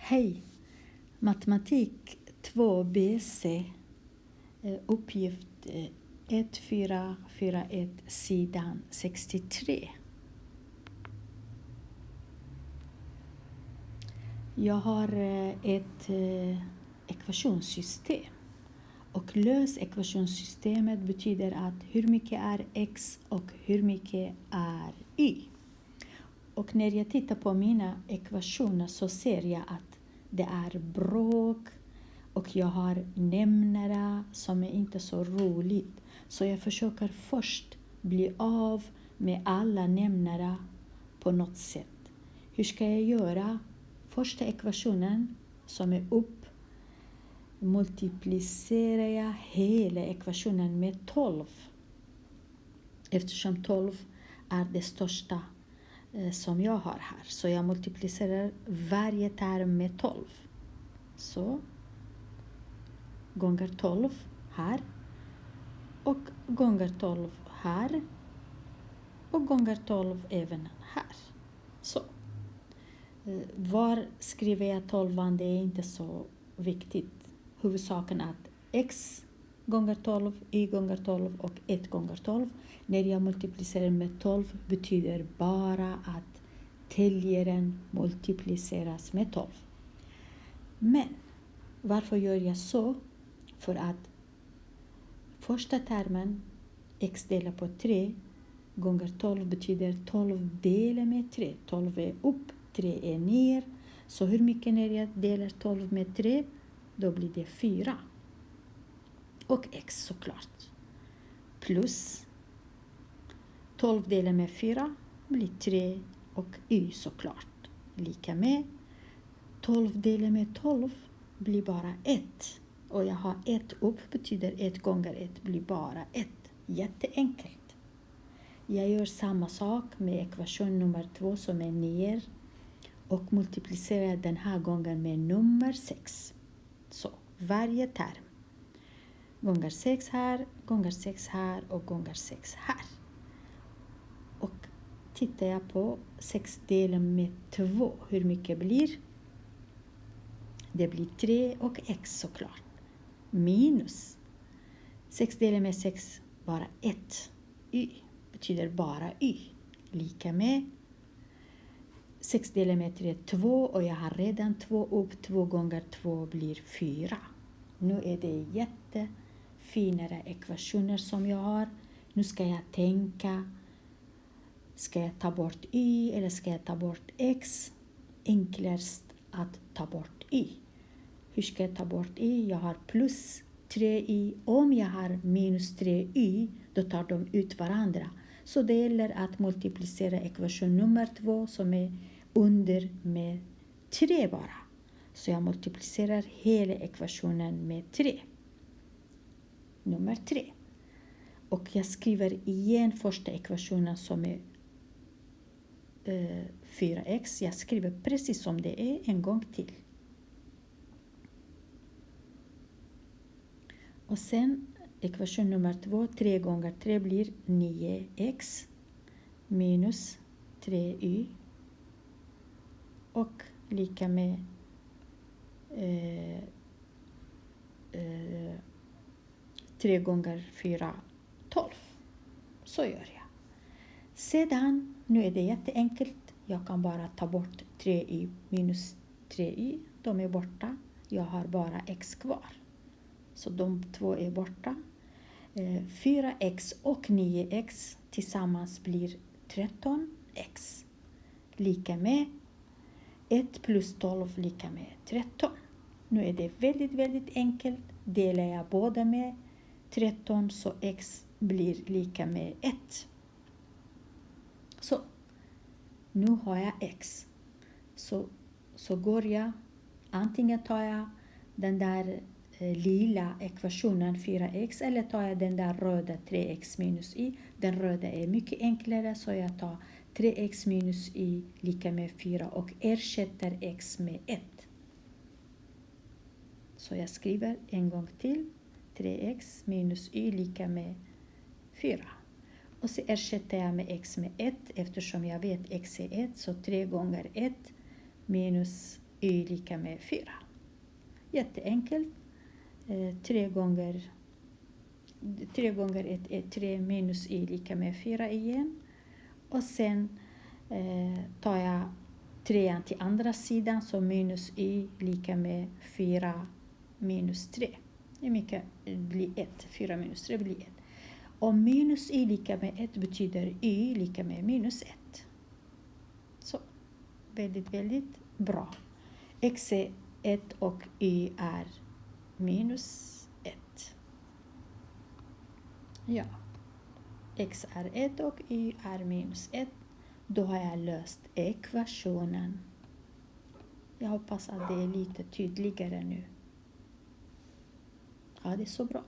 Hej! Matematik 2 BC, uppgift 1441, sidan 63. Jag har ett ekvationssystem. Och lös ekvationssystemet betyder att hur mycket är x och hur mycket är y. Och när jag tittar på mina ekvationer så ser jag att det är bråk och jag har nämnare som är inte så roligt. Så jag försöker först bli av med alla nämnare på något sätt. Hur ska jag göra? Första ekvationen som är upp multiplicerar jag hela ekvationen med 12. Eftersom 12 är det största som jag har här. Så jag multiplicerar varje term med 12. Så gånger 12 här. Och gånger 12 här. Och gånger 12 även här. Så. Var skriver jag 12? Det är inte så viktigt. Huvudsaken är att x gånger 12, y gånger 12 och 1 gånger 12. När jag multiplicerar med 12 betyder bara att täljaren multipliceras med 12. Men varför gör jag så? För att första termen x delat på 3 gånger 12 betyder 12 delat med 3. 12 är upp, 3 är ner. Så hur mycket när jag delar 12 med 3? Då blir det 4. Och x såklart. Plus 12 delat med 4 blir 3 och y såklart. Lika med 12 delat med 12 blir bara 1. Och jag har 1 upp betyder 1 gånger 1 blir bara 1. Jätteenkelt. Jag gör samma sak med ekvation nummer 2 som är ner. Och multiplicerar den här gången med nummer 6. Så varje term. Gånger 6 här, gånger 6 här och gånger 6 här. Och tittar jag på 6 delat med 2. Hur mycket blir? Det blir 3 och x såklart. Minus 6 delat med 6 bara 1. Y betyder bara y. Lika med 6 delat med 3 2 och jag har redan 2 upp. 2 gånger 2 blir 4. Nu är det jättefinare ekvationer som jag har. Nu ska jag tänka. Ska jag ta bort y eller ska jag ta bort x? Enklast att ta bort y. Hur ska jag ta bort y? Jag har plus 3y. Om jag har minus 3y då tar de ut varandra. Så det gäller att multiplicera ekvation nummer 2 som är under med 3 bara. Så jag multiplicerar hela ekvationen med 3. Nummer 3. Och jag skriver igen första ekvationen som är 4x. Jag skriver precis som det är en gång till. Och sen ekvation nummer 2. 3 gånger 3 blir 9x. Minus 3y. Och lika med 3 gånger 4, 12. Så gör jag. Sedan, nu är det jätteenkelt. Jag kan bara ta bort 3y minus 3y. De är borta. Jag har bara x kvar. Så de två är borta. 4x och 9x tillsammans blir 13x. Lika med 1 plus 12 lika med 13. Nu är det väldigt enkelt. Delar jag båda med 13 så x blir lika med 1. Så. Nu har jag x. Så går jag. Antingen tar jag den där lila ekvationen 4x eller tar jag den där röda 3x minus y. Den röda är mycket enklare så jag tar 3x minus y lika med 4 och ersätter x med 1. Så jag skriver en gång till. 3x minus y lika med 4. Och så ersätter jag med x med 1 eftersom jag vet x är 1. Så 3 gånger 1 minus y lika med 4. Jätteenkelt. 3 gånger 1 är 3 minus y lika med 4 igen. Och sen tar jag 3 till andra sidan, så minus y lika med 4 minus 3. Hur mycket blir 1? 4 minus 3 blir 1. Och minus y lika med 1 betyder y lika med minus 1. Så, väldigt, väldigt bra. X är 1 och y är minus 1. Ja, x är 1 och y är minus 1. Då har jag löst ekvationen. Jag hoppas att det är lite tydligare nu. Ja, det är så bra.